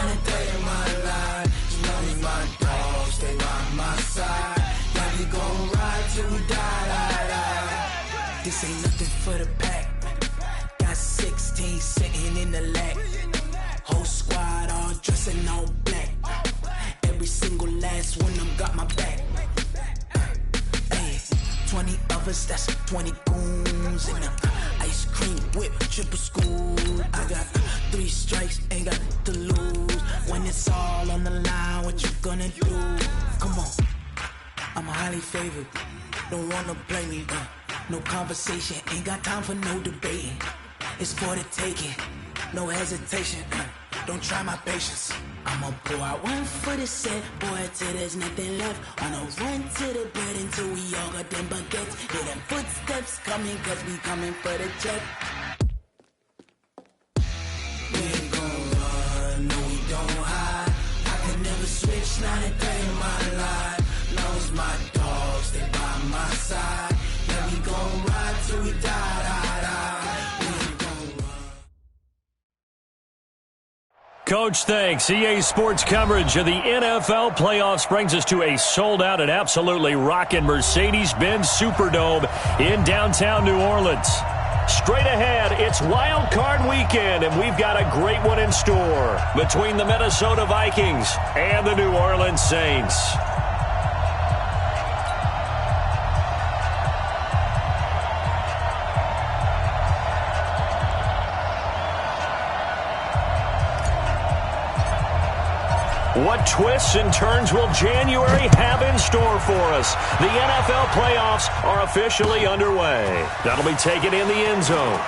not a day in my life. As long as my dogs stay by my side. Yeah, we gon' ride till we die. This ain't nothing for the pack. Got 16 sitting in the lap. Whole squad all dressing all black. Every single last one of them got my back. 20 of us, that's 20 goons in them. Ice cream whip, triple school. I got 3 strikes, ain't got to lose. When it's all on the line, what you gonna do? Come on, I'm highly favored. Don't wanna blame me, no conversation, ain't got time for no debating. It's for the taking, no hesitation. Don't try my patience. I'ma pour out one for the set, boy, till there's nothing left. On a run to the bed until we all got them baguettes. Hear them footsteps coming, cause we coming for the check. We ain't gon' run, no we don't hide. I can never switch, not a day in my life. Long as my dogs stay by my side. Yeah, we gon' ride till we die. Coach, thanks. EA Sports coverage of the NFL playoffs brings us to a sold-out and absolutely rockin' Mercedes-Benz Superdome in downtown New Orleans. Straight ahead, it's Wild Card Weekend, and we've got a great one in store between the Minnesota Vikings and the New Orleans Saints. What twists and turns will January have in store for us? The NFL playoffs are officially underway. That'll be taken in the end zone.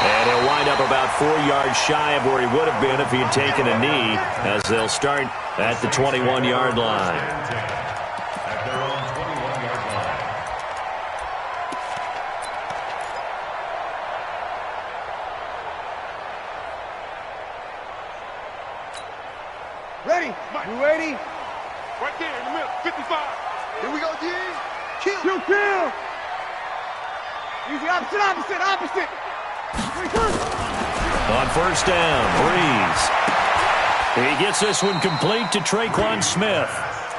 And he'll wind up about 4 yards shy of where he would have been if he had taken a knee, as they'll start at the 21-yard line. You ready? Right there in the middle, 55. Here we go, D. Kill. Use the opposite. On first down, Breeze. He gets this one complete to Traquan Smith.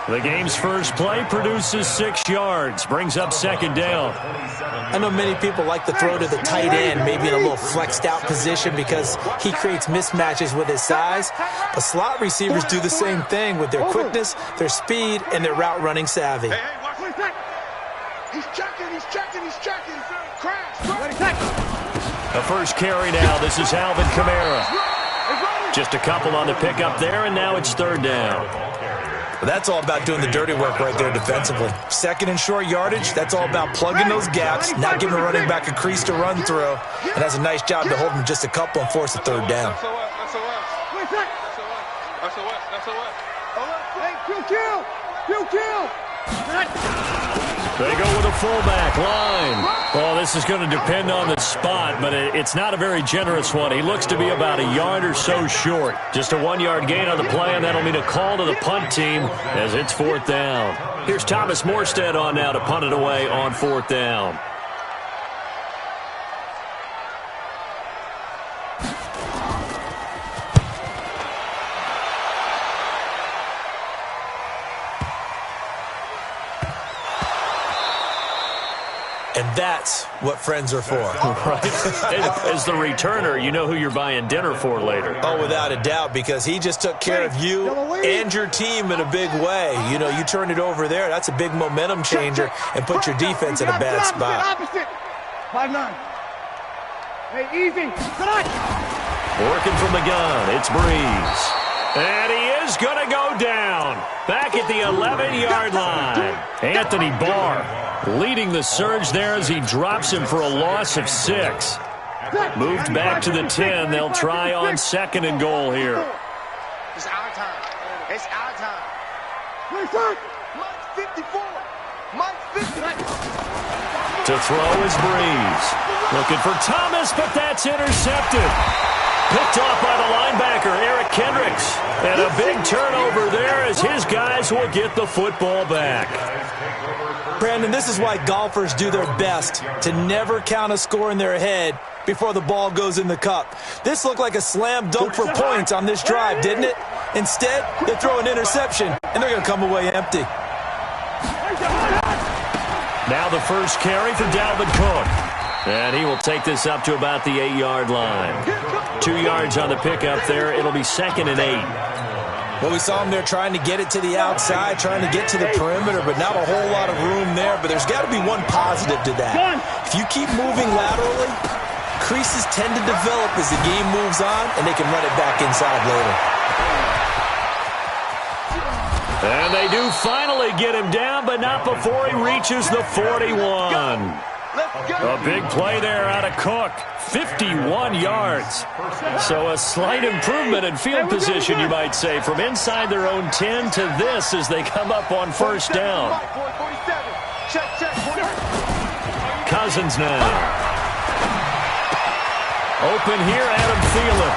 The game's first play produces 6 yards, brings up second down. I know many people like to throw to the tight end, maybe in a little flexed out position because he creates mismatches with his size. But slot receivers do the same thing with their quickness, their speed, and their route running savvy. Hey, watch this. He's checking. Crash. The first carry now. This is Alvin Kamara. Just a couple on the pickup there, and now it's third down. But that's all about doing the dirty work right there defensively. Second and short yardage, that's all about plugging those gaps, not giving a running back a crease to run through. And that's a nice job to hold him just a couple and force a third down. Kill. They go with a fullback line. Well, this is going to depend on the spot, but it's not a very generous one. He looks to be about a yard or so short. Just a 1-yard gain on the play, and that'll mean a call to the punt team as it's fourth down. Here's Thomas Morstead on now to punt it away on fourth down. And that's what friends are for. Right. As the returner, you know who you're buying dinner for later. Oh, without a doubt, because he just took care of you and your team in a big way. You know, you turned it over there. That's a big momentum changer and put your defense in a bad spot. 5-9. Hey, easy. Working from the gun, it's Breeze. And he is going to go down. Back at the 11-yard line. Anthony Barr leading the surge there as he drops him for a loss of 6. Moved back to the 10. They'll try on second and goal here. It's our time. Mike 54. To throw is Breeze. Looking for Thomas, but that's intercepted. Picked off by the linebacker, Eric Kendricks. And a big turnover there as his guys guys will get the football back. Brandon, this is why golfers do their best to never count a score in their head before the ball goes in the cup. This looked like a slam dunk for points on this drive, didn't it? Instead, they throw an interception, and they're going to come away empty. Now the first carry for Dalvin Cook. And he will take this up to about the 8-yard line. 2 yards on the pickup there. It'll be 2nd and 8. Well, we saw him there trying to get it to the outside, trying to get to the perimeter, but not a whole lot of room there. But there's got to be one positive to that. If you keep moving laterally, creases tend to develop as the game moves on, and they can run it back inside later. And they do finally get him down, but not before he reaches the 41. A big play there out of Cook. 51 yards. So a slight improvement in field position, you might say, from inside their own 10 to this as they come up on first down. Cousins now. Open here, Adam Thielen.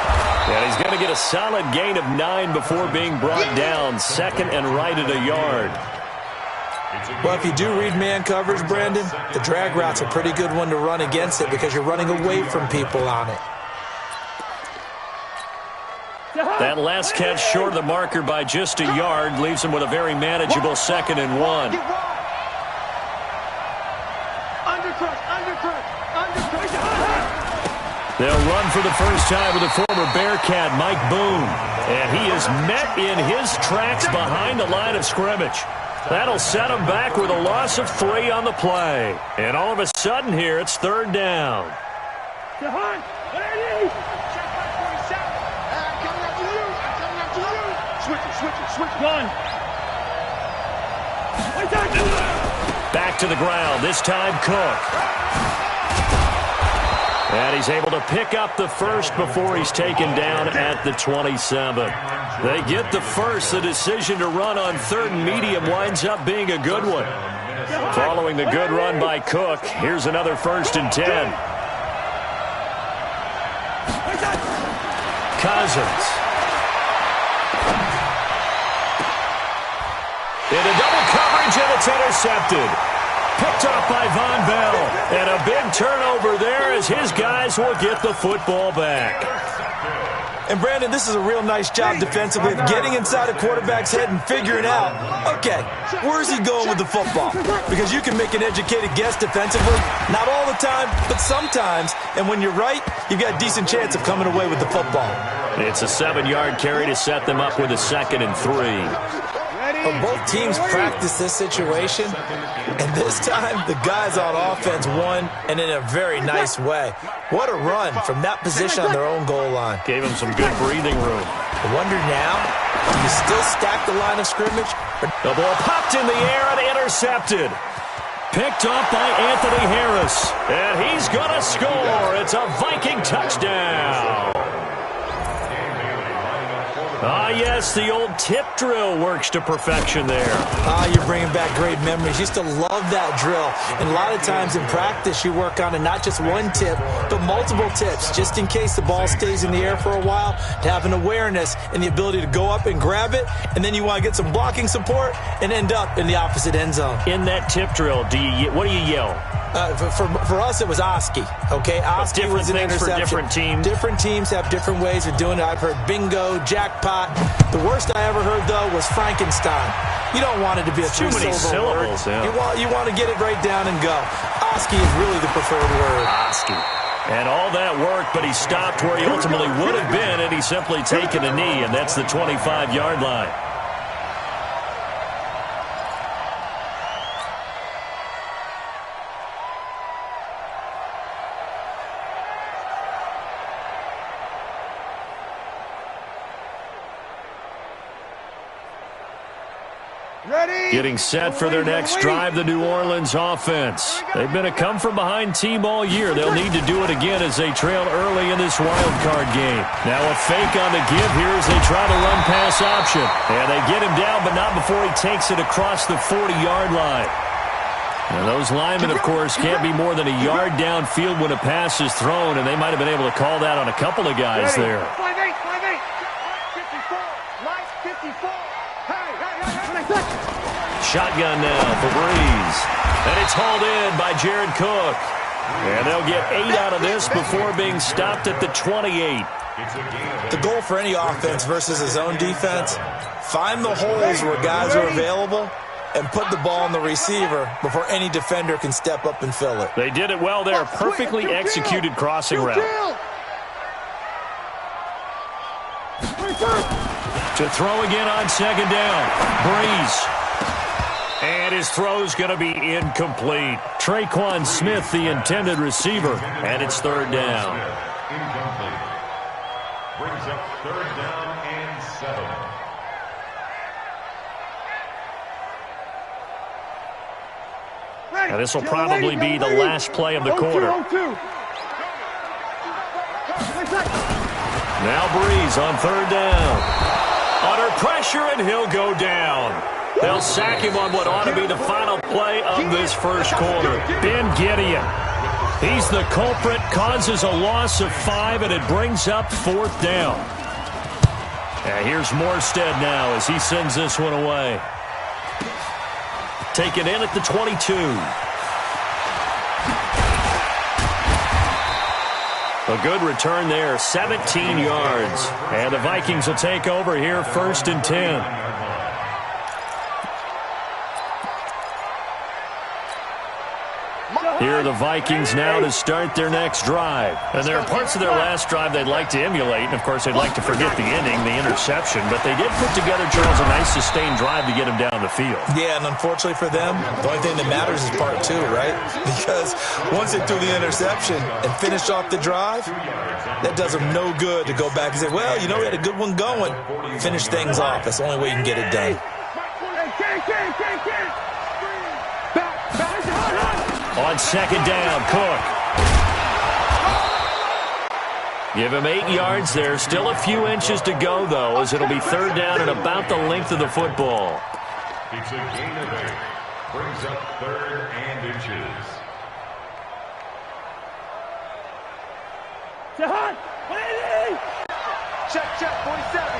And he's going to get a solid gain of 9 before being brought down. 2nd and right at a yard. Well, if you do read man coverage, Brandon, the drag route's a pretty good one to run against it because you're running away from people on it. That last catch short of the marker by just a yard leaves him with a very manageable 2nd and 1. They'll run for the first time with the former Bearcat, Mike Boone. And he is met in his tracks behind the line of scrimmage. That'll set him back with a loss of 3 on the play. And all of a sudden here, it's 3rd down. Back to the ground, this time Cook. And he's able to pick up the first before he's taken down at the 27. They get the first. The decision to run on 3rd and medium winds up being a good one. Following the good run by Cook, here's another 1st and 10. Cousins. Into double coverage, and it's intercepted. Picked up by Von Bell. And a big turnover there as his guys will get the football back. And, Brandon, this is a real nice job defensively of getting inside a quarterback's head and figuring out, okay, where's he going with the football? Because you can make an educated guess defensively. Not all the time, but sometimes. And when you're right, you've got a decent chance of coming away with the football. It's a 7-yard carry to set them up with a 2nd and 3. Well, both teams practice this situation, and this time the guys on offense won, and in a very nice way. What a run from that position on their own goal line. Gave them some good breathing room. I wonder now, do you still stack the line of scrimmage? The ball popped in the air and intercepted. Picked up by Anthony Harris, and he's going to score. It's a Viking touchdown. Ah, yes, the old tip drill works to perfection there. You're bringing back great memories. Used to love that drill. And a lot of times in practice, you work on it, not just one tip, but multiple tips, just in case the ball stays in the air for a while, to have an awareness and the ability to go up and grab it, and then you want to get some blocking support and end up in the opposite end zone. In that tip drill, what do you yell? For us, it was Oski. Okay, Oski was an interception. For different teams. Different teams have different ways of doing it. I've heard bingo, jackpot. The worst I ever heard, though, was Frankenstein. You don't want it to be a three-syllable word. Yeah. You want to get it right down and go. Oski is really the preferred word. Oski. And all that worked, but he stopped where he ultimately would have been, and he's simply taken a knee, and that's the 25-yard line. Getting set for their next drive, the New Orleans offense. They've been a come-from-behind team all year. They'll need to do it again as they trail early in this wild card game. Now a fake on the give here as they try to run pass option. And they get him down, but not before he takes it across the 40-yard line. And those linemen, of course, can't be more than a yard downfield when a pass is thrown, and they might have been able to call that on a couple of guys there. Shotgun now for Breeze. And it's hauled in by Jared Cook. And they'll get 8 out of this before being stopped at the 28. The goal for any offense versus his own defense, find the holes where guys are available and put the ball on the receiver before any defender can step up and fill it. They did it well there. Perfectly executed crossing route. To throw again on second down. Breeze. And his throw's going to be incomplete. Traquan Smith, the intended receiver, and it's third down. Incomplete. Brings up third down and 7. Now this will probably be the last play of the quarter. Now Breeze on third down. Under pressure, and he'll go down. They'll sack him on what ought to be the final play of this first quarter. Ben Gideon. He's the culprit, causes a loss of 5, and it brings up fourth down. And here's Morstead now as he sends this one away. Taken in at the 22. A good return there, 17 yards. And the Vikings will take over here, 1st and 10. Here are the Vikings now to start their next drive. And there are parts of their last drive they'd like to emulate. And, of course, they'd like to forget the ending, the interception. But they did put together, Charles, a nice sustained drive to get him down the field. Yeah, and unfortunately for them, the only thing that matters is part 2, right? Because once they threw the interception and finished off the drive, that does them no good to go back and say, well, you know, we had a good one going. Finish things off. That's the only way you can get it done. On second down, Cook. Give him 8 yards there. Still a few inches to go, though, as it'll be third down and about the length of the football. It's a gain of 8. Brings up 3rd and inches. Check, 47.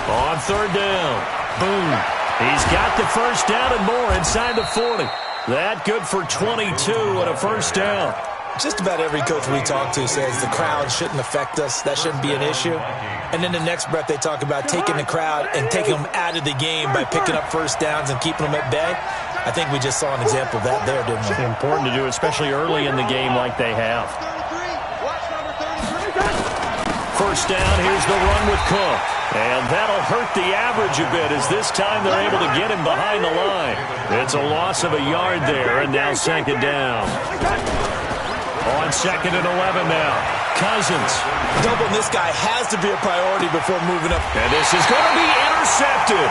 On third down. Boom. He's got the first down and more inside the 40. That good for 22 and a first down. Just about every coach we talk to says the crowd shouldn't affect us. That shouldn't be an issue. And then the next breath they talk about taking the crowd and taking them out of the game by picking up first downs and keeping them at bay. I think we just saw an example of that there, didn't we? Important to do, especially early in the game like they have. First down, here's the run with Cook. And that'll hurt the average a bit as this time they're able to get him behind the line. It's a loss of a yard there, and now second down. On second and 11 now. Cousins. Doubling this guy has to be a priority before moving up. And this is going to be intercepted.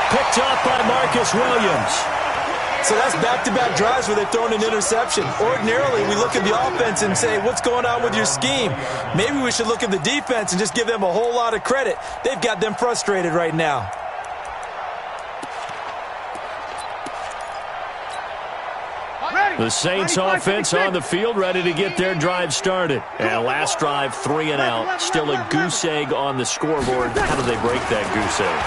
Picked up by Marcus Williams. So that's back-to-back drives where they've thrown an interception. Ordinarily, we look at the offense and say, what's going on with your scheme? Maybe we should look at the defense and just give them a whole lot of credit. They've got them frustrated right now. The Saints offense on the field, ready to get their drive started. And last drive, 3 and out. Still a goose egg on the scoreboard. How do they break that goose egg?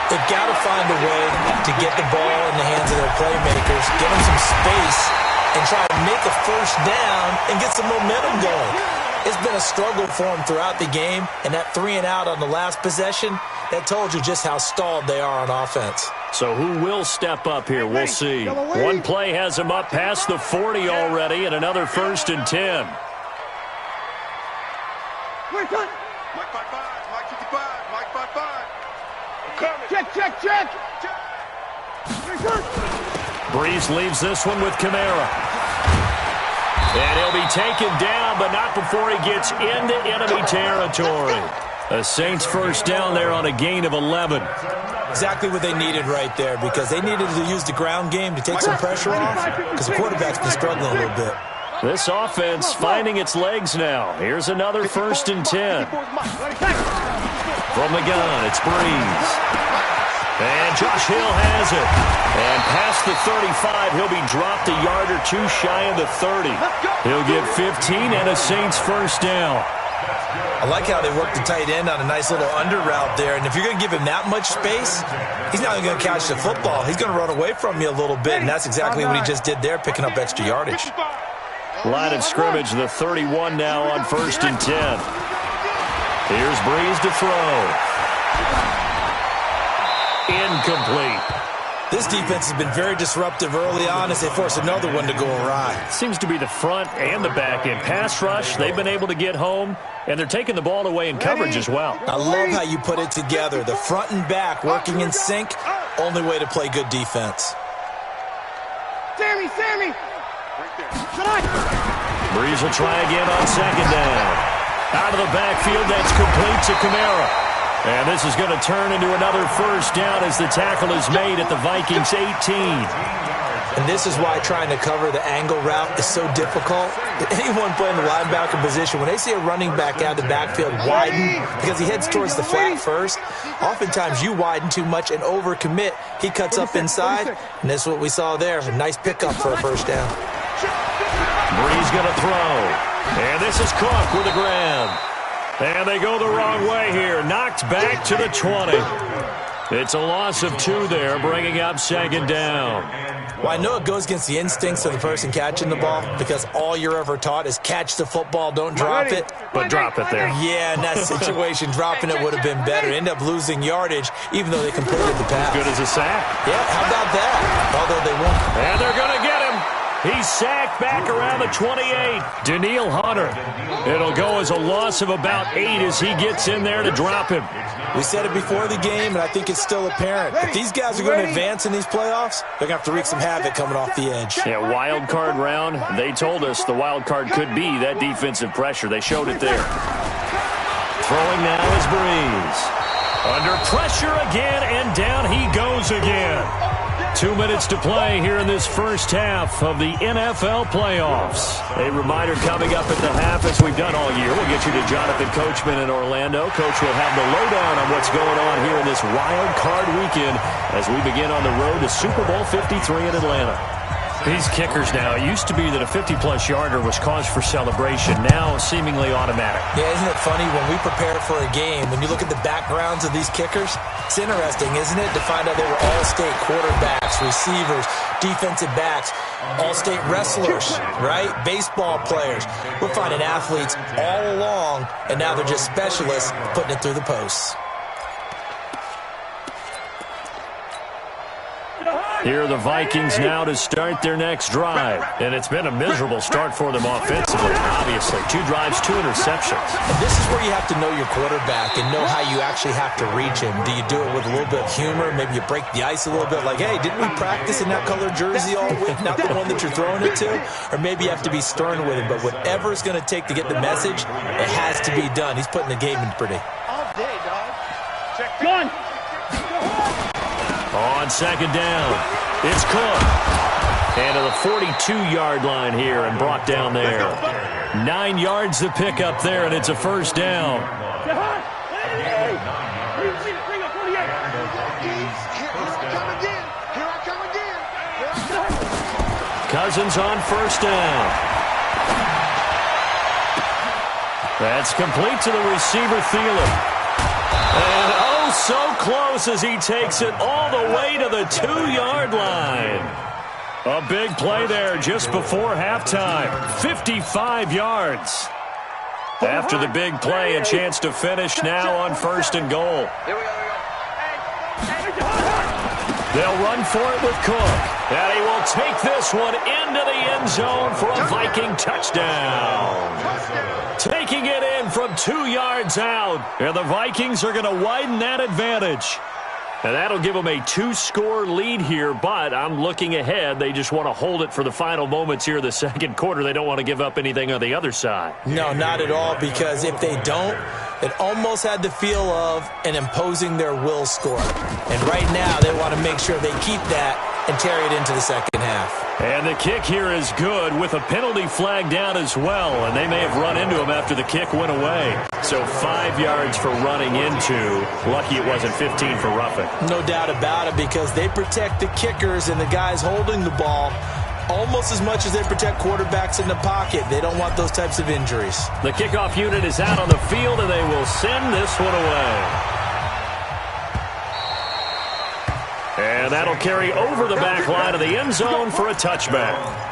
They've got to find a way to get the ball in the hands of their playmakers, get them some space, and try to make a first down and get some momentum going. It's been a struggle for them throughout the game, and that 3 and out on the last possession, that told you just how stalled they are on offense. So who will step up here? We'll see. One play has him up past the 40 already, and another 1st and 10. Mike 55, Mike 55, Mike 55. Check. Breeze leaves this one with Kamara. And he'll be taken down, but not before he gets into enemy territory. The Saints first down there on a gain of 11. Exactly what they needed right there, because they needed to use the ground game to take some pressure off, because the quarterback's been struggling a little bit. This offense finding its legs now. Here's another 1st and 10. From the gun, it's Breeze. And Josh Hill has it. And past the 35, he'll be dropped a yard or two shy of the 30. He'll get 15 and a Saints first down. I like how they work the tight end on a nice little under route there. And if you're going to give him that much space, he's not going to catch the football. He's going to run away from you a little bit, and that's exactly what he just did there, picking up extra yardage. Line of scrimmage, the 31 now on 1st and 10. Here's Breeze to throw. Incomplete. This defense has been very disruptive early on as they force another one to go awry. Seems to be the front and the back end. Pass rush, they've been able to get home, and they're taking the ball away in coverage as well. I love how you put it together. The front and back working in sync, only way to play good defense. Sammy! Breeze will try again on 2nd down. Out of the backfield, that's complete to Kamara. And this is going to turn into another 1st down as the tackle is made at the Vikings 18. And this is why trying to cover the angle route is so difficult. Anyone playing the linebacker position, when they see a running back out of the backfield widen because he heads towards the flat first, oftentimes you widen too much and overcommit. He cuts up inside, and this is what we saw there. A nice pickup for a 1st down. Breeze going to throw. And this is Cook with a grab. And they go the wrong way here. Knocked back to the 20. It's a loss of 2 there, bringing up 2nd down. Well, I know it goes against the instincts of the person catching the ball because all you're ever taught is catch the football, don't drop it. But drop it there. Yeah, in that situation, dropping it would have been better. End up losing yardage, even though they completed the pass. Good as a sack. Yeah, how about that? Although they won't. And they're going to get him. He's sacked back around the 28. Danielle Hunter. It'll go as a loss of about 8 as he gets in there to drop him. We said it before the game, and I think it's still apparent. If these guys are going to advance in these playoffs, they're going to have to wreak some havoc coming off the edge. Yeah, wild card round. They told us the wild card could be that defensive pressure. They showed it there. Throwing now is Breeze. Under pressure again, and down he goes again. 2 minutes to play here in this 1st half of the NFL playoffs. A reminder coming up at the half, as we've done all year. We'll get you to Jonathan Coachman in Orlando. Coach will have the lowdown on what's going on here in this wild card weekend as we begin on the road to Super Bowl 53 in Atlanta. These kickers now, it used to be that a 50-plus yarder was cause for celebration, now seemingly automatic. Yeah, isn't it funny when we prepare for a game, when you look at the backgrounds of these kickers, it's interesting, isn't it, to find out they were all-state quarterbacks, receivers, defensive backs, all-state wrestlers, right? Baseball players. We're finding athletes all along, and now they're just specialists putting it through the posts. Here are the Vikings now to start their next drive. And it's been a miserable start for them offensively, obviously. 2 drives, 2 interceptions. And this is where you have to know your quarterback and know how you actually have to reach him. Do you do it with a little bit of humor? Maybe you break the ice a little bit, like, hey, didn't we practice in that color jersey all week? Not the one that you're throwing it to? Or maybe you have to be stern with him. But whatever it's going to take to get the message, it has to be done. He's putting the game in pretty. All day, dog. Check one. On 2nd down, it's Cook. And to the 42-yard line here and brought down there. 9 yards to pick up there, and it's a 1st down. Cousins on 1st down. That's complete to the receiver, Thielen. And oh, so close as he takes it all the way to the 2-yard line. A big play there just before halftime. 55 yards. After the big play, a chance to finish now on 1st and goal. They'll run for it with Cook. And he will take this one into the end zone for a Viking touchdown. Taking it in from 2 yards out. And the Vikings are going to widen that advantage. And that'll give them a 2-score lead here, but I'm looking ahead. They just want to hold it for the final moments here in the 2nd quarter. They don't want to give up anything on the other side. No, not at all, because if they don't, it almost had the feel of an imposing their will score. And right now, they want to make sure they keep that and carry it into the 2nd half. And the kick here is good with a penalty flag down as well. And they may have run into him after the kick went away. So 5 yards for running into. Lucky it wasn't 15 for roughing. No doubt about it, because they protect the kickers and the guys holding the ball. almost as much as they protect quarterbacks in the pocket. They don't want those types of injuries. The kickoff unit is out on the field, and they will send this one away. And that'll carry over the back line of the end zone for a touchback.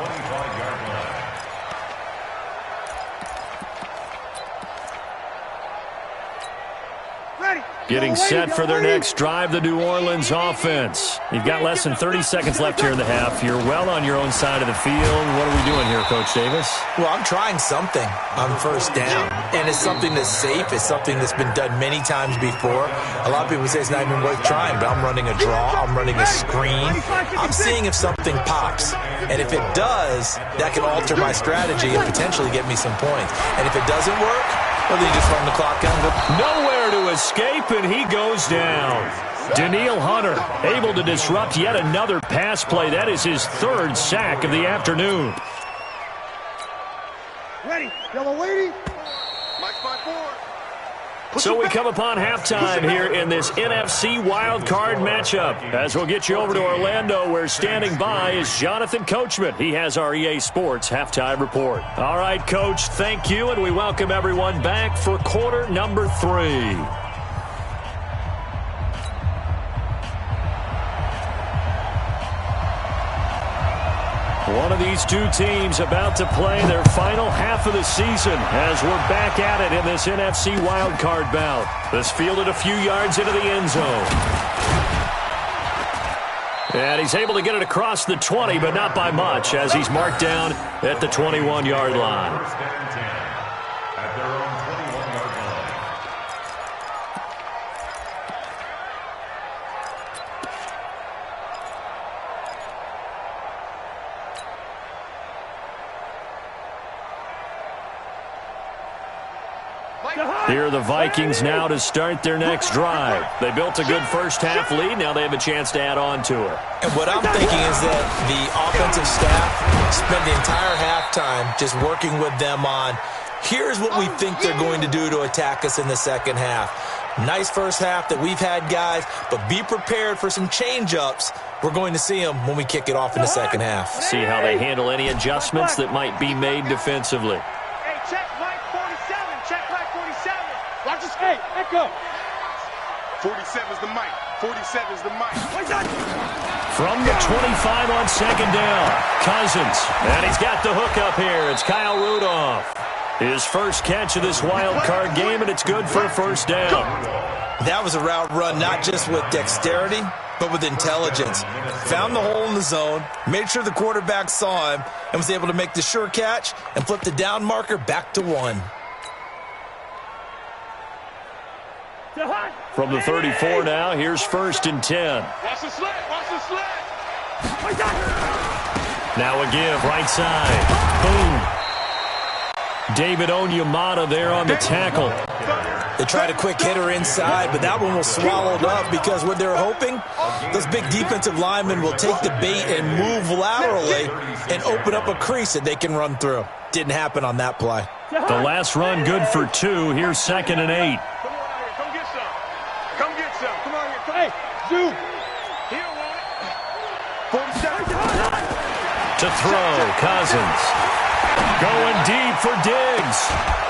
Getting set for their next drive, the New Orleans offense. You've got less than 30 seconds left here in the half. You're well on your own side of the field. What are we doing here, Coach Davis? Well, I'm trying something on first down, and it's something that's safe. It's something that's been done many times before. A lot of people say it's not even worth trying, but I'm running a draw. I'm running a screen. I'm seeing if something pops, and if it does, that can alter my strategy and potentially get me some points. And if it doesn't work, well, then you just run the clock out. Nowhere to escape, and he goes down. Danielle Hunter able to disrupt yet another pass play. That is his third sack of the afternoon. Ready, yellow lady. Mike 5-4. So we come upon halftime here in this NFC wildcard matchup. As we'll get you over to Orlando, where standing by is Jonathan Coachman. He has our EA Sports halftime report. All right, Coach, thank you, and we welcome everyone back for quarter number 3. One of these two teams about to play their final half of the season as we're back at it in this NFC wildcard bout. This fielded a few yards into the end zone. And he's able to get it across the 20, but not by much, as he's marked down at the 21-yard line. At their own 21-yard line. Here are the Vikings now to start their next drive. They built a good first-half lead. Now they have a chance to add on to it. And what I'm thinking is that the offensive staff spent the entire halftime just working with them on, here's what we think they're going to do to attack us in the second half. Nice first half that we've had, guys, but be prepared for some change-ups. We're going to see them when we kick it off in the second half. See how they handle any adjustments that might be made defensively. Hey, check Mike 47. Check Mike 47. Watch this. Hey, echo. 47's the mic. 47's the mic. From the 25 on second down, Cousins. And he's got the hook up here. It's Kyle Rudolph. His first catch of this wild card game, and it's good for a first down. That was a route run not just with dexterity, but with intelligence. Found the hole in the zone, made sure the quarterback saw him, and was able to make the sure catch and flip the down marker back to 1. From the 34 now, here's 1st and 10. Watch the sled. Watch the sled. Now a give, right side. Boom. David Onyemata there on the tackle. They tried a quick hitter inside, but that one was swallowed up because what they're hoping, those big defensive linemen will take the bait and move laterally and open up a crease that they can run through. Didn't happen on that play. The last run good for 2. Here's 2nd and 8. Come get some. Come get some. Come on here. Hey, Zoo. Here, one. 47. To throw, Cousins. Going deep for Diggs.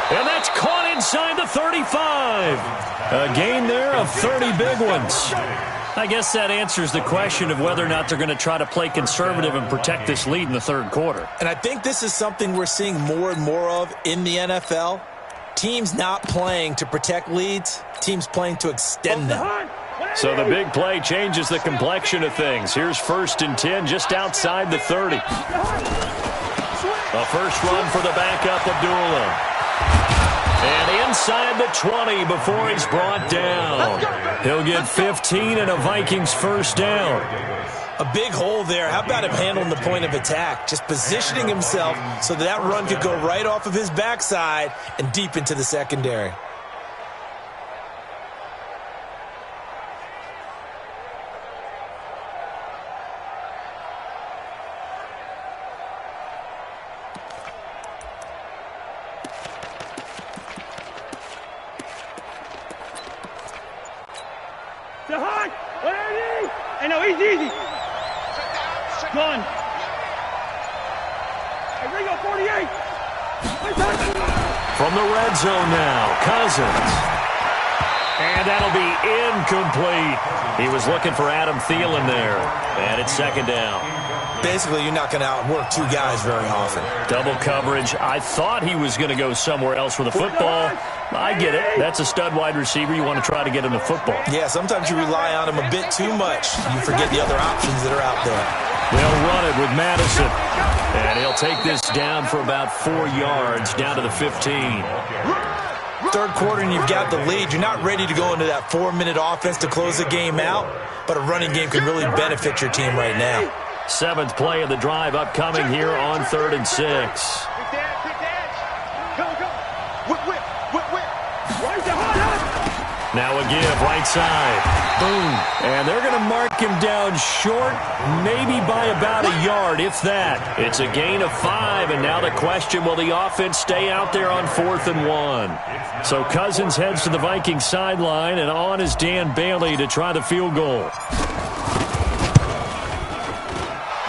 And that's caught inside the 35. A gain there of 30 big ones. I guess that answers the question of whether or not they're going to try to play conservative and protect this lead in the third quarter. And I think this is something we're seeing more and more of in the NFL. Teams not playing to protect leads, teams playing to extend them. So the big play changes the complexion of things. Here's 1st and 10 just outside the 30. A first run for the backup, Abdullah. And inside the 20 before he's brought down. He'll get 15 and a Vikings first down. A big hole there. How about him handling the point of attack? Just positioning himself so that run could go right off of his backside and deep into the secondary. From the red zone now, Cousins. And that'll be incomplete. He was looking for Adam Thielen there. And it's second down. Basically, you're not going to outwork two guys very often. Double coverage. I thought he was going to go somewhere else with the football. I get it. That's a stud wide receiver. You want to try to get him the football. Yeah, sometimes you rely on him a bit too much. You forget the other options that are out there. They'll run it with Madison. And he'll take this down for about 4 yards, down to the 15. Third quarter and you've got the lead. You're not ready to go into that 4-minute offense to close the game out, but a running game can really benefit your team right now. 7th play of the drive upcoming here on 3rd and 6. Now a give, right side. Boom. And they're going to mark him down short, maybe by about a yard, if that. It's a gain of 5, and now the question, will the offense stay out there on 4th and 1? So Cousins heads to the Vikings sideline, and on is Dan Bailey to try the field goal.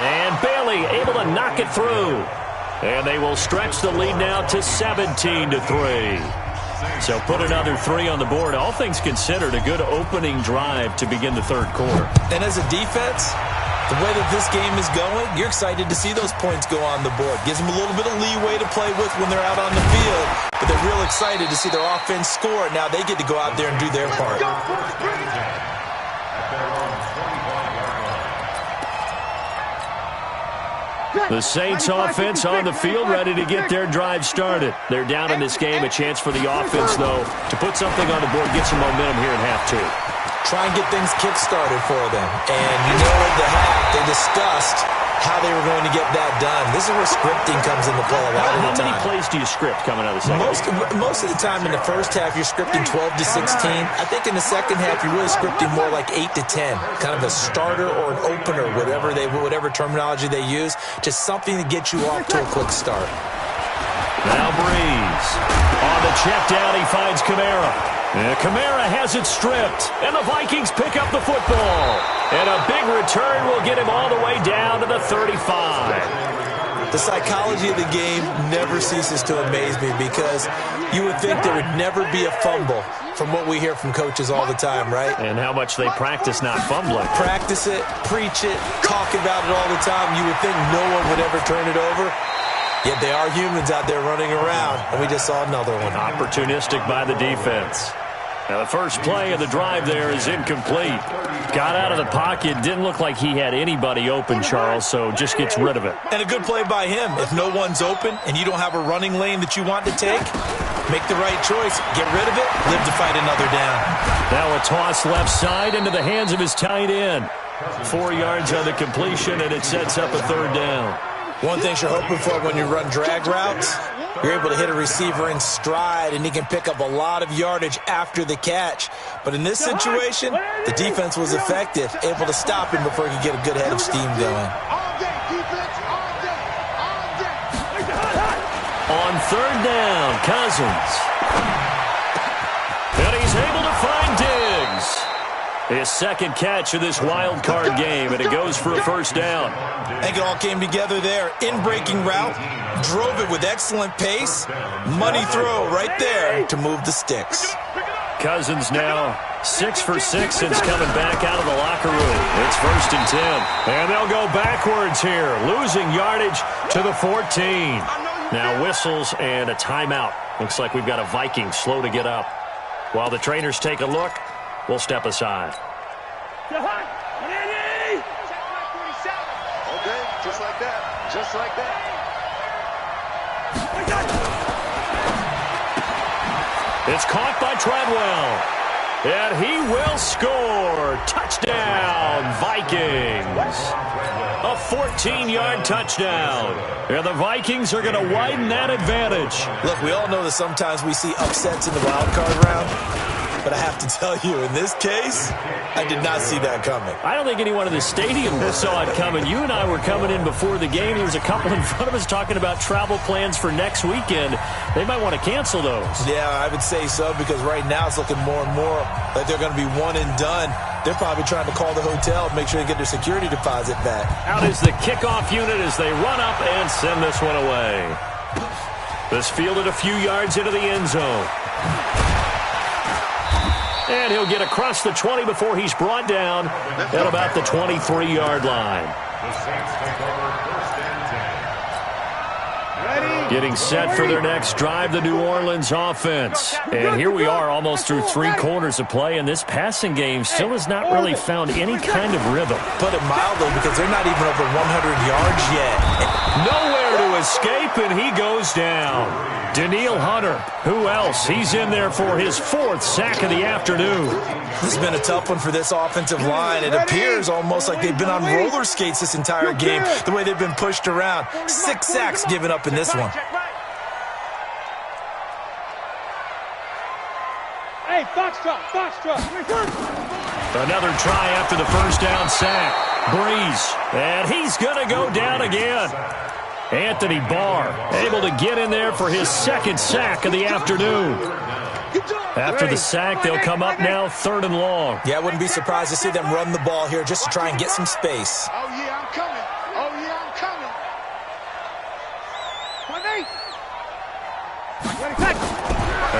And Bailey able to knock it through. And they will stretch the lead now to 17-3. So put another 3 on the board. All things considered, a good opening drive to begin the third quarter. And as a defense, the way that this game is going, you're excited to see those points go on the board. Gives them a little bit of leeway to play with when they're out on the field. But they're real excited to see their offense score. Now they get to go out there and do their part. The Saints offense on the field, ready to get their drive started. They're down in this game. A chance for the offense, though, to put something on the board, get some momentum here in half 2. Try and get things kick-started for them. And you know at the half, they discussed how they were going to get that done. This is where scripting comes into play a lot of the time. How many plays do you script coming out of the second half? Most of the time in the first half, you're scripting 12 to 16. I think in the second half, you're really scripting more like 8 to 10. Kind of a starter or an opener, whatever terminology they use. Just something to get you off to a quick start. Now Breeze. On the check down, he finds Kamara. And Kamara has it stripped, and the Vikings pick up the football. And a big return will get him all the way down to the 35. The psychology of the game never ceases to amaze me because you would think there would never be a fumble from what we hear from coaches all the time, right? And how much they practice not fumbling. Practice it, preach it, talk about it all the time. You would think no one would ever turn it over. Yet they are humans out there running around, and we just saw another one. Opportunistic by the defense. Now the first play of the drive there is incomplete. Got out of the pocket, didn't look like he had anybody open, Charles, so just gets rid of it. And a good play by him. If no one's open and you don't have a running lane that you want to take, make the right choice. Get rid of it, live to fight another down. Now a toss left side into the hands of his tight end. 4 yards on the completion, and it sets up a third down. One thing you're hoping for when you run drag routes, you're able to hit a receiver in stride, and he can pick up a lot of yardage after the catch. But in this situation, the defense was effective, able to stop him before he could get a good head of steam going. On third down, Cousins. And he's able to find Diggs. His second catch of this wild card game, and it goes for a first down. I think it all came together there. In-breaking route, drove it with excellent pace. Money throw right there to move the sticks. Cousins now 6 for 6 since coming back out of the locker room. It's 1st and 10. And they'll go backwards here, losing yardage to the 14. Now whistles and a timeout. Looks like we've got a Viking slow to get up. While the trainers take a look, we'll step aside. Okay, just like that. Just like that. It's caught by Treadwell. And he will score. Touchdown, Vikings. A 14-yard touchdown. And the Vikings are going to widen that advantage. Look, we all know that sometimes we see upsets in the wild card round. But I have to tell you, in this case, I did not see that coming. I don't think anyone in the stadium saw it coming. You and I were coming in before the game. There was a couple in front of us talking about travel plans for next weekend. They might want to cancel those. Yeah, I would say so, because right now it's looking more and more like they're going to be one and done. They're probably trying to call the hotel and make sure they get their security deposit back. Out is the kickoff unit as they run up and send this one away. This fielded a few yards into the end zone. And he'll get across the 20 before he's brought down at about the 23-yard line. The Saints take over first and 10. Getting set for their next drive, the New Orleans offense. And here we are almost through 3 quarters of play, and this passing game still has not really found any kind of rhythm. Put it mildly, because they're not even over 100 yards yet. Nowhere to escape, and he goes down. Danielle Hunter, who else? He's in there for his 4th sack of the afternoon. This has been a tough one for this offensive line. It appears almost like they've been on roller skates this entire game, the way they've been pushed around. 6 sacks given up in this one. Hey, foxtrot. Another try after the first down sack. Breeze, and he's going to go down again. Anthony Barr able to get in there for his 2nd sack of the afternoon. After the sack, they'll come up now 3rd and long. Yeah, I wouldn't be surprised to see them run the ball here just to try and get some space. Oh, yeah, I'm coming.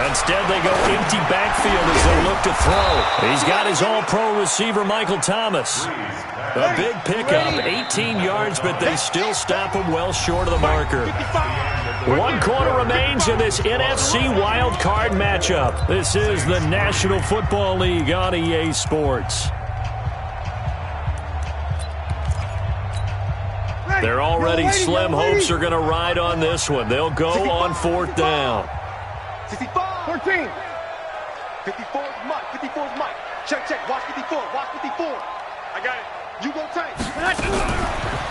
Instead, they go empty backfield as they look to throw. He's got his all-pro receiver, Michael Thomas. A big pickup, 18 yards, but they still stop him well short of the marker. 1 quarter remains in this NFC wild card matchup. This is the National Football League on EA Sports. Their already slim hopes are going to ride on this one. They'll go on 4th down. 14. 54 is Mike. Check. Watch 54. I got it. You go tight.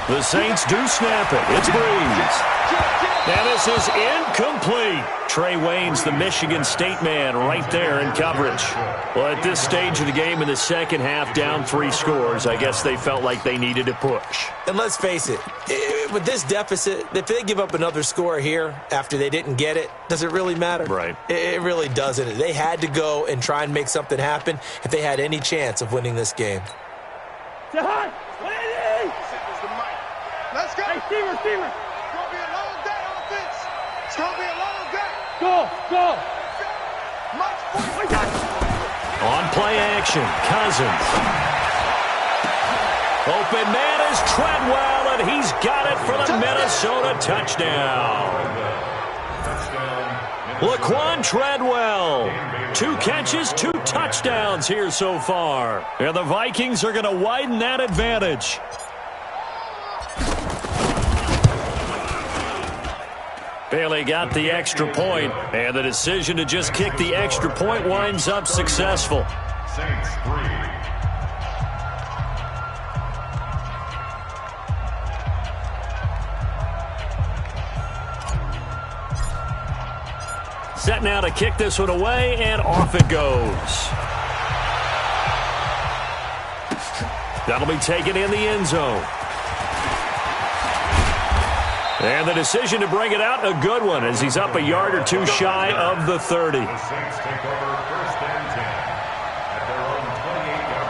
The Saints do snap it. It's Breeze. And this is incomplete. Trey Waynes, the Michigan State man, right there in coverage. Well, at this stage of the game in the second half, down 3 scores, I guess they felt like they needed to push. And let's face it, with this deficit, if they give up another score here after they didn't get it, does it really matter? Right. It really doesn't. They had to go and try and make something happen if they had any chance of winning this game. Let's go. Hey, Steamer. It's going to be a long day on offense. It's going to be a long day. Go. On play action, Cousins. Open man is Treadwell, and he's got it for the Minnesota touchdown. Laquan Treadwell. 2 catches, 2 touchdowns here so far. And the Vikings are going to widen that advantage. Bailey got the extra point, and the decision to just kick the extra point winds up successful. Saints 3. Set now to kick this one away, and off it goes. That'll be taken in the end zone. And the decision to bring it out, a good one, as he's up a yard or 2 shy of the 30. The Saints take over first and 10 at their own 28-yard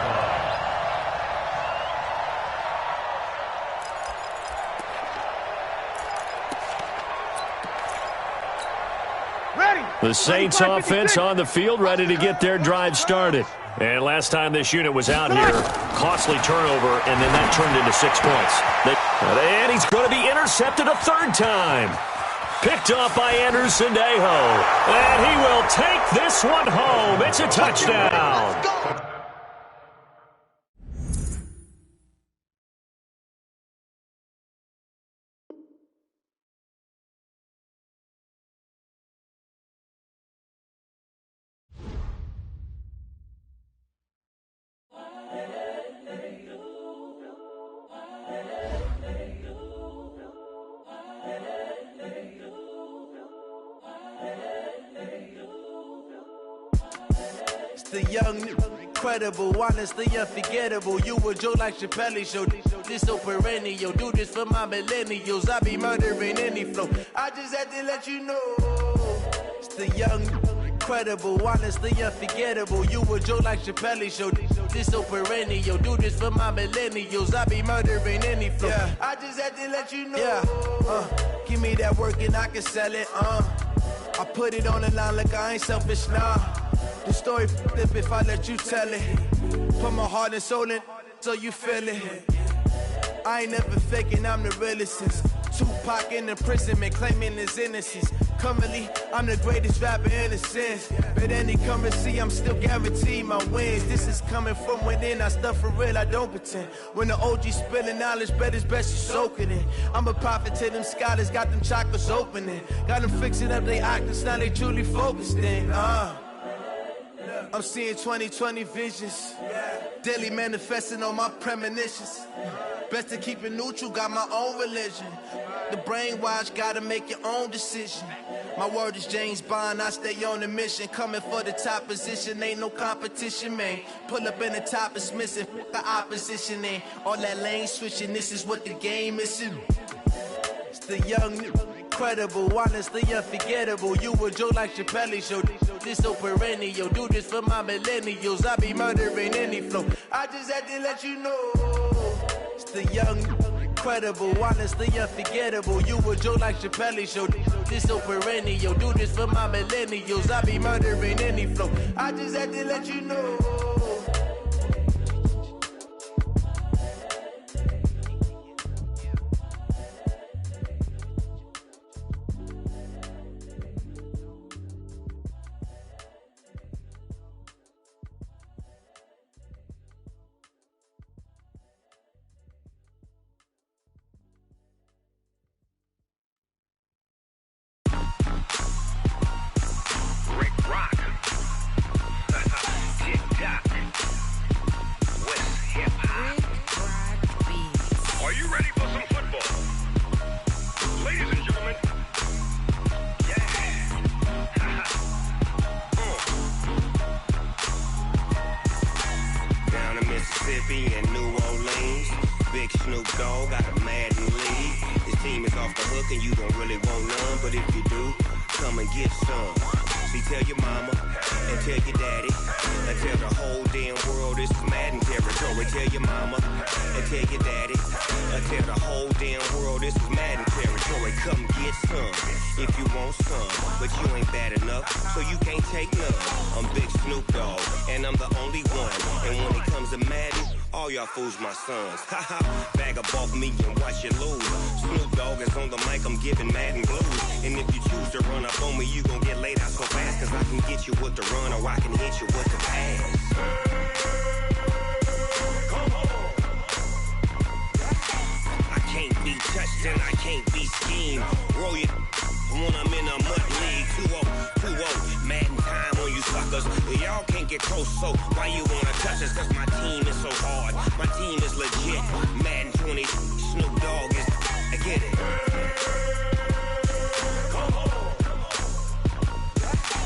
line. Ready. The Saints offense on the field, ready to get their drive started. And last time this unit was out here, costly turnover, and then that turned into 6 points. And he's going to be intercepted a 3rd time. Picked off by Anderson Dejo. And he will take this one home. It's a touchdown. The young, incredible, honestly unforgettable. You a Joe like Chappelle show. This so perennial. Do this for my millennials. I be murdering any flow. I just had to let you know. It's the young, Incredible, honestly unforgettable. You a joke like Chappelle show. This so perennial. Do this for my millennials. I be murdering any flow. Yeah. I just had to let you know. Yeah. Give me that work and I can sell it. I put it on the line like I ain't selfish, nah. The story flip if I let you tell it. Put my heart and soul in so you feel it. I ain't never faking, I'm the realest since Tupac in imprisonment, claiming his innocence. Currently, I'm the greatest rapper in a sense. But any currency, I'm still guaranteed my wins. This is coming from within, I stuff for real, I don't pretend. When the OG spilling knowledge, bet it's best you soak it in. I'm a prophet to them scholars, got them chakras opening. Got them fixing up they octaves, now they truly focused in. I'm seeing 2020 visions. Daily manifesting on my premonitions. Best to keep it neutral, got my own religion. The brainwash, gotta make your own decision. My word is James Bond, I stay on the mission. Coming for the top position, ain't no competition, man. Pull up in the top, it's missing, the opposition ain't. All that lane switching, this is what the game is. It's the young, incredible, honestly unforgettable. You a joke like Chappelle show. This so perennial. Do this for my millennials. I be murdering any flow. I just had to let you know. It's the young, incredible, honestly unforgettable. You a joke like Chappelle show. This so perennial. Do this for my millennials. I be murdering any flow. I just had to let you know. My sons, bag up off me and watch you lose. Snoop Dogg is on the mic, I'm giving Madden blues. And if you choose to run up on me, you gon' get laid out so fast. Cause I can get you with the run or I can hit you with the pass. Come on. I can't be touched and I can't be schemed. Roll you when I'm in a mud league. 2-0, Madden time on you suckers. Y'all can't get close, so why you wanna touch us? Cause my team is so hard. My team is legit. Madden 20, Snoop Dogg is. I get it. Come on.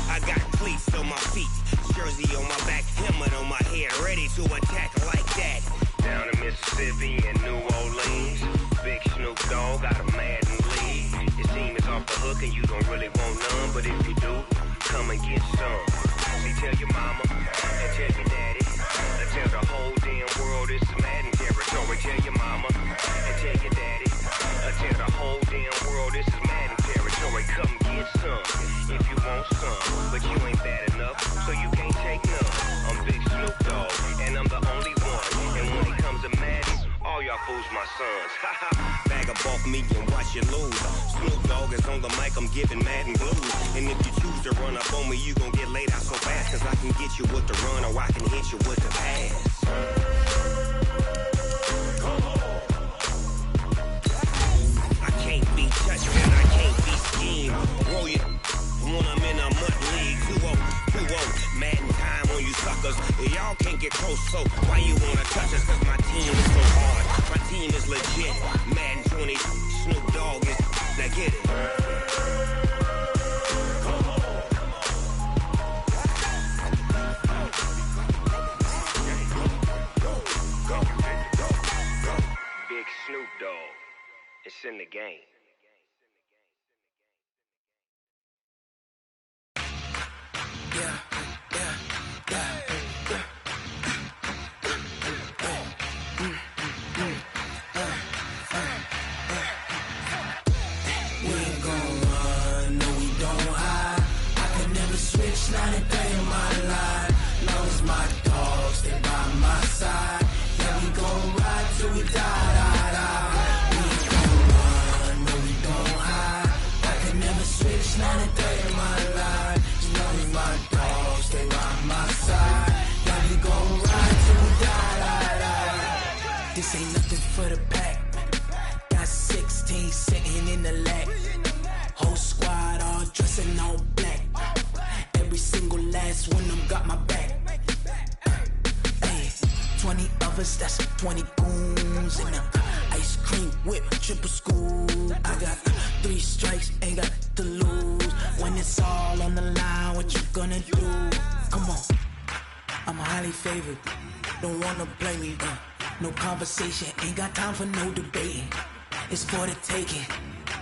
I got cleats on my feet, jersey on my back, helmet on my head, ready to attack like that. Down in Mississippi and New Orleans, big Snoop Dogg got a Madden lead. Your team is off the hook and you don't really want none, but if you do, come and get some. See, tell your mama and tell your daddy. Tell the whole damn world this is Madden territory. Tell your mama and tell your daddy. Tell the whole damn world this is Madden territory. Come get some if you want some, but you ain't bad enough, so you can't take none. I'm Big Snoop Dogg, and I'm the only one. And when it comes to Madden, all y'all fools my sons. Bag up off me and watch you lose. Snoop Dogg is on the mic, I'm giving Madden blues. And if you choose to run up on me, you gon' get laid out so fast. Cause I can get you with the run or I can hit you with the pass. I can't be touched and I can't be schemed. Roll you when I'm in a mud league. 2-0, Madden time on you suckers. Y'all can't get close, so why you wanna touch us? Cause my team is so hard. My team is legit. Madden 20, Snoop Dogg is. Now get it. Big Snoop Dogg. It's in the game. my dogs, stay by my side. Yeah, we gon' ride till we die. This ain't nothing for the pack. Got 16 sitting in the lap. Whole squad all dressing all black. Every single last one of them got my back. 20 of us, that's 20 goons. And ice cream whip, triple school. I got 3 strikes, ain't got to lose. When it's all on the line, what you gonna do? Come on, I'm highly favored. Don't wanna blame me, no conversation, ain't got time for no debating. It's for the taking,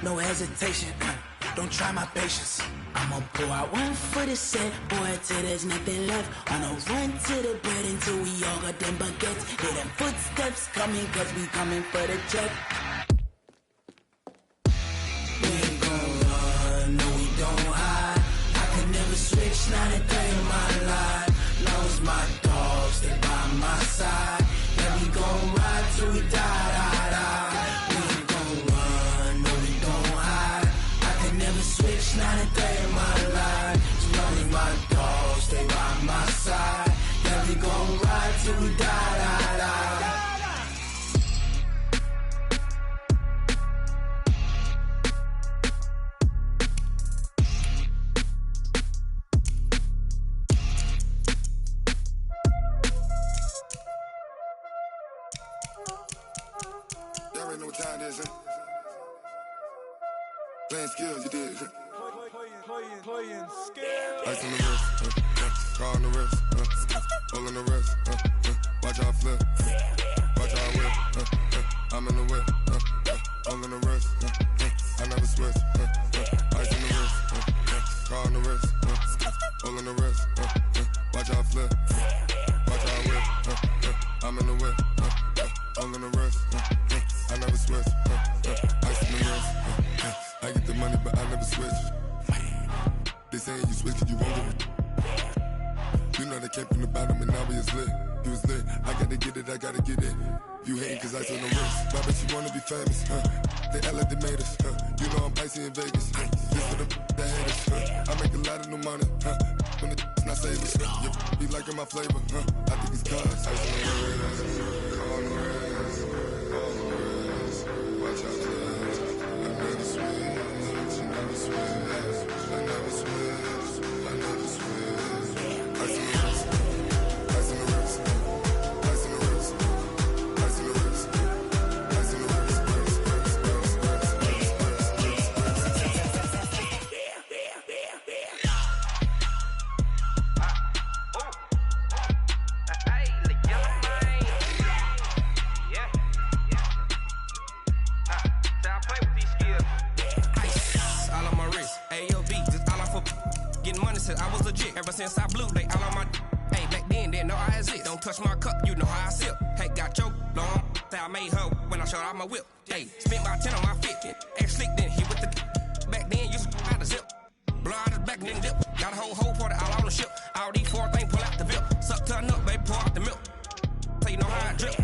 no hesitation. Don't try my patience. I'ma pour out one for the set, boy, till there's nothing left. On a run to the bread until we all got them baguettes. Hear them footsteps coming, cause we coming for the check. We ain't gon' run, no we don't hide. I could never switch, not a day in my life. Long as my dogs, stay by my side. Yeah, we gon' ride till we die. We ain't gon' run, no we don't hide. I could never switch, not a day in my life. As long as my dogs stay by my side. Yeah, we gon' ride till we die. Y'all already know what time it is, huh? Playing skills, you did. Playing skills. Ice on the wrist, car on the wrist, hole in the wrist, watch how I flip, watch how I whip, I'm in the whip, hole in the wrist, I never switch, ice on the wrist, car on the wrist, hole in the wrist, watch how I flip, watch how I whip, I'm in the whip, hole in the wrist, I never switch, ice on the wrist, I get the money but I never switch. They saying you switch 'cause you won't give it. You know they came from the bottom and now we is lit. You was lit, I gotta get it, I gotta get it. You hating 'cause ice on the wrist. Why bet you wanna be famous, They act like they made us, You know I'm icy in Vegas, This for the that haters, I make a lot of new money, When the not savers, You be liking my flavor, I think it's cause ice on the wrist, on the wrist, on the wrist. Watch out, cuz I never switch, I never switch. I never switch, I never switch. Ice in the wrist, ice in the wrist, ice in the wrist, ice in the wrist, ice in the wrist. I was legit ever since I blew. They all on my. Hey, back then didn't know I exist. Don't touch my cup, you know how I sip. Hey, got your long. Say I made her when I showed out my whip. Hey, spent about 10 on my fit. Ex slick then he with the. Back then used to out the zip. Blow out his back then dip. Got a whole party all on the ship. All these 4 things pull out the bill. Suck to a nut, baby, pour out the milk. So you know how I drip.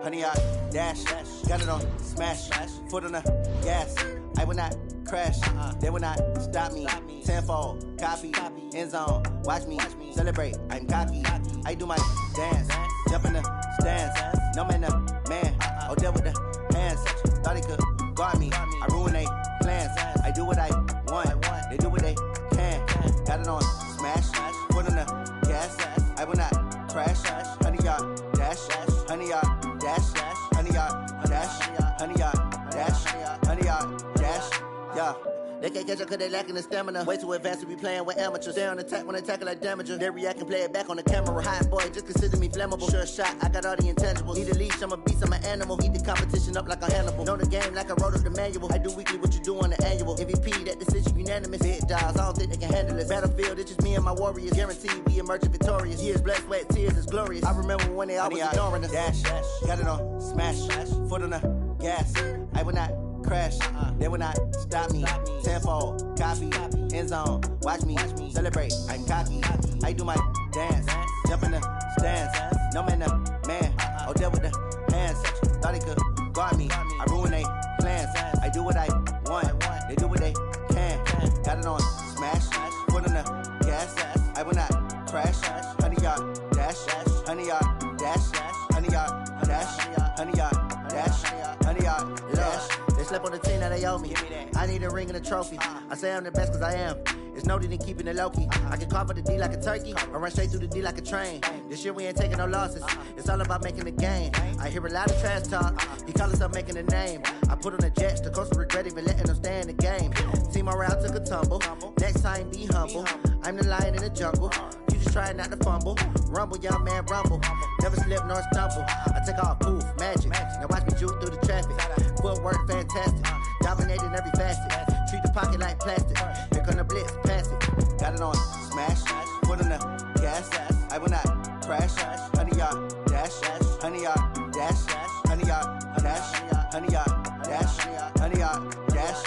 Honey, I dash, got it on smash, foot on the gas. I will not crash. They will not stop me. Tenfold, copy, end zone. Watch me celebrate. I'm cocky. I do my dance, jump in the stands. No man, man. Oh, deal with the hands. Thought he could guard me. I ruin they plans. I do what I want. They do what they can. Got it on smash. Put on the gas. I will not crash. 100 yard dash. 100 yard dash. 100 yard dash. 100 yard dash. 100 yard dash. Yeah. They can't catch up cause they lacking the stamina. Way too advanced to be playing with amateurs. Stay on attack when they tackle like damager. They react and play it back on the camera. Hot boy, just consider me flammable. Sure shot, I got all the intangibles. Need a leash, I'm a beast, I'm an animal. Heat the competition up like a Hannibal. Know the game like I wrote up the manual. I do weekly what you do on the annual. MVP, that decision unanimous. Big dials, I don't think they can handle it. Battlefield, it's just me and my warriors. Guaranteed we emerging victorious. Years, blood, sweat, tears, it's glorious. I remember when they always ignoring us. Dash, got it on smash. Foot on the gas. I will not crash. They will not stop me. Tenfold, copy, end zone. Watch me celebrate. I'm cocky. I do my dance, jump in the stands. No man, man. Oh, deal with the hands. Thought he could guard me. I ruin they plans. I do what I want. They do what they can. Got it on smash. Put on the gas. I will not crash. 100 yard dash. 100 yard dash. 100 yard dash. 100 yard dash. 100 yard dash. They slept on the team that they owe me. I need a ring and a trophy. I say I'm the best cause I am. It's no need in keeping it low-key. I can carve up the D like a turkey or run straight through the D like a train. This year we ain't taking no losses. It's all about making the game. I hear a lot of trash talk. He call himself making a name. I put on the Jets. The coach will regret even letting them stay in the game. Team around took a tumble. Next time be humble. I'm the lion in the jungle. You just try not to fumble. Rumble, young man, rumble. Never slip nor stumble. I take off, poof, magic. Now watch me juke through the traffic. Footwork fantastic. Dominating every facet. Treat the pocket like plastic. Here come the blitz, pass it. Got it on smash. Put on the gas. I will not crash. 100 yard dash. 100 yard dash. 100 yard dash. 100 yard dash. 100 yard dash.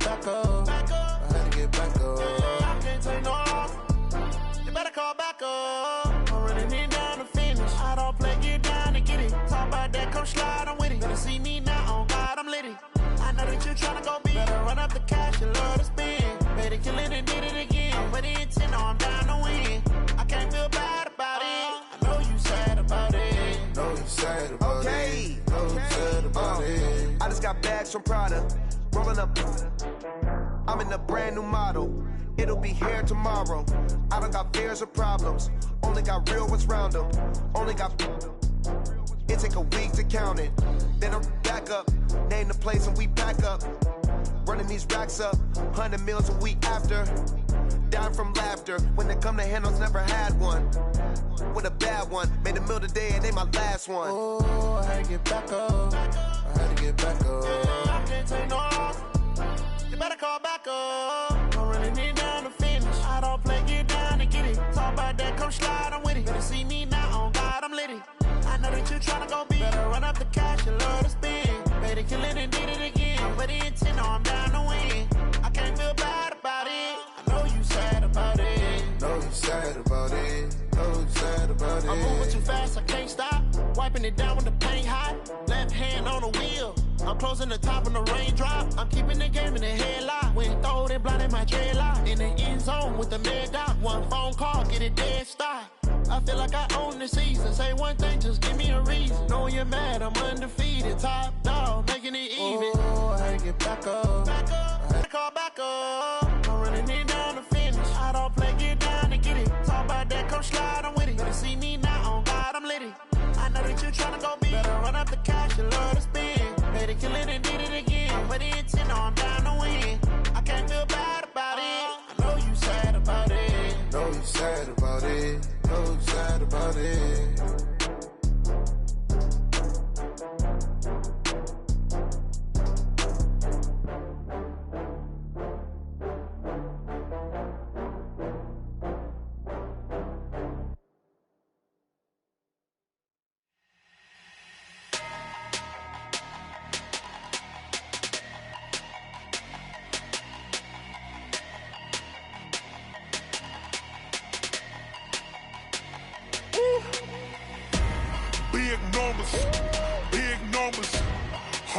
Back up. I had to get back up. I can't take no loss. You better call back up. I'm running it down to finish. I don't play, get down to get it. Talk about that, come slide, I'm with it. Better see me now, on God, I'm litty. I know that you tryna go big. Better run up the cash, you love to spend. Better kill it and did it again. I'm with the intent, no, I'm down to win. I can't feel bad about it. I know you sad about it. Know you sad about it. Know you sad about it. I just got bags from Prada. Rolling up, I'm in a brand new model. It'll be here tomorrow. I don't got fears or problems. Only got real ones round them. Only got. It take a week to count it. Then I'm back up. Name the place and we back up. Running these racks up. 100 meals a week after. Down from laughter. When they come to handles, never had one. With a bad one. Made a meal today and they my last one. Oh, I had to get back up. I had to get back up. I can't take no loss. You better call back up. I'm running it down to finish. I don't play, get down and get it. Talk about that, come slide, I'm with it. Better see me now, on God, I'm litty. I know that you tryna go big. Better run up the cash, you love to spend. Better kill it and did it again. I'm with the intent, no, I'm down to win. I can't feel bad about it. I know you sad about it. Know you sad about it. Know you sad about it. I'm moving too fast, I can't stop. Wiping it down with the paint hot. Left hand on the wheel. I'm closing the top of the raindrop. I'm keeping the game in the headlock. When throwed and blinded my dreadlock. In the end zone with the mad dot. One phone call, get it dead stop. I feel like I own the season. Say one thing, just give me a reason. Knowing you're mad, I'm undefeated. Top dog, making it even. Oh, I had to get back up. I had to call back up. I'm running it down to finish. I don't play, get down to get it. Talk about that, come slide, I'm with it. Better see me now, on God, I'm litty. I know that you tryna go big. Better run up the cash, you love to spend. Better kill it and did it again. I'm with the intent, no, I'm down to win. I can't feel bad about it. I know you sad about it. Know you sad about it. Know you sad about it.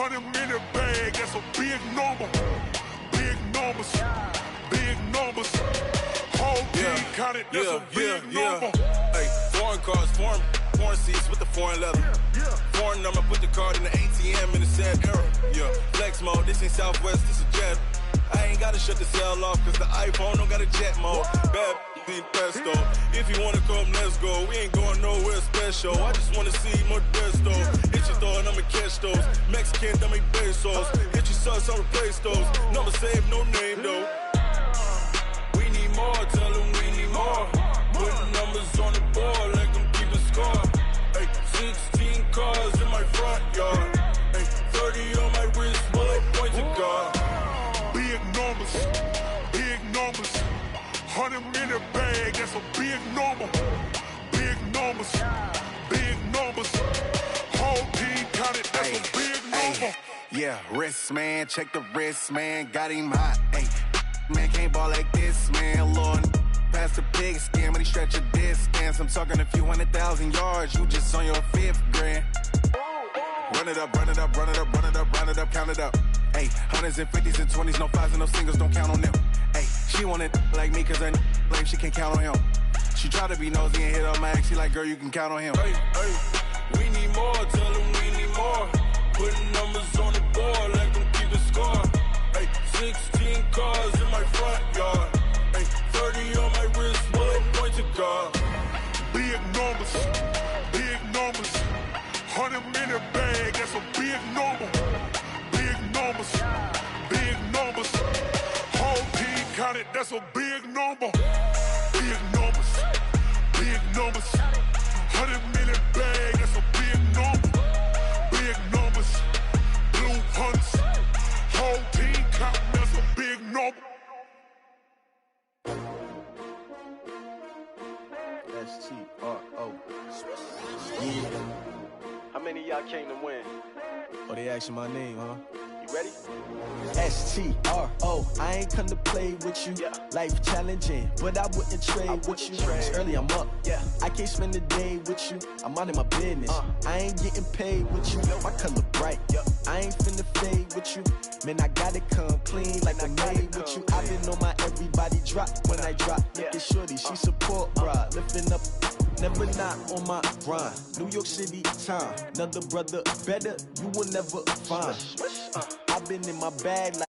100 minute bag, that's a big number. Big numbers, big numbers. Whole team counted, that's a big number. Hey, foreign cars, foreign seats with the foreign leather. Foreign number, put the card in the ATM in the sad era. Yeah, flex mode, this ain't Southwest, this is jet. I ain't gotta shut the cell off, cause the iPhone don't got a jet mode. Bad be pesto. If you wanna come, let's go. We ain't going nowhere special. I just wanna see more Modesto. Hit your throw and I'ma catch those. Mexican, dummy pesos. Hit your sus, I'll replace those. Number saved, no name though. We need more, tell them we need more. Putting numbers on the board, let them keep a score. Hey, 16 cars in my front yard. Hey, 30 on my wrist, bullet point to God. Big numbers, big numbers. 100 minute bag, that's a big number. Big numbers, big numbers. Whole team counted, that's a big number. Yeah, wrist man, check the wrist man, got him hot. Ay, man can't ball like this, man. Lord, past the pig skin when he stretch a distance. I'm talking a few 100,000 yards, you just on your 5th grand. Run it up, run it up, run it up, run it up, run it up, count it up. Ay, hundreds and 50s and 20s, no 5s and no singles, don't count on them. Ay, she want it like me cause her lame, she can't count on him. She try to be nosy and hit up my ex, she like, girl, you can count on him. Hey, we need more, tell them we need more. Putting numbers on the board, let them keep a score. Hey, 16 cars in my front yard. Hey, 30 on my wrist, bullet point to God. Big numbers, big numbers. 100 minute bag, that's a big number. Big numbers, big numbers. Whole team counted, that's a big number. Big numbers, big numbers. 100 minute bag, that's a big number. Big numbers, blue hunts. Whole team counting, that's a big number. S-T-R-O. Yeah. How many of y'all came to win? Oh, they asking my name, huh? You ready? S-T-R-O. I ain't come to play with you. Life challenging, but I wouldn't trade with you. It's early, I'm up. I can't spend the day with you. I'm out in my business. I ain't getting paid with you. My color bright. I ain't finna fade with you. Man, I gotta come clean like I made with you. I been on my everybody drop when I drop. Look at shorty, she support, bruh. Lifting up, never not on my grind. New York City time. Another brother better, you will never find. I've been in my bag like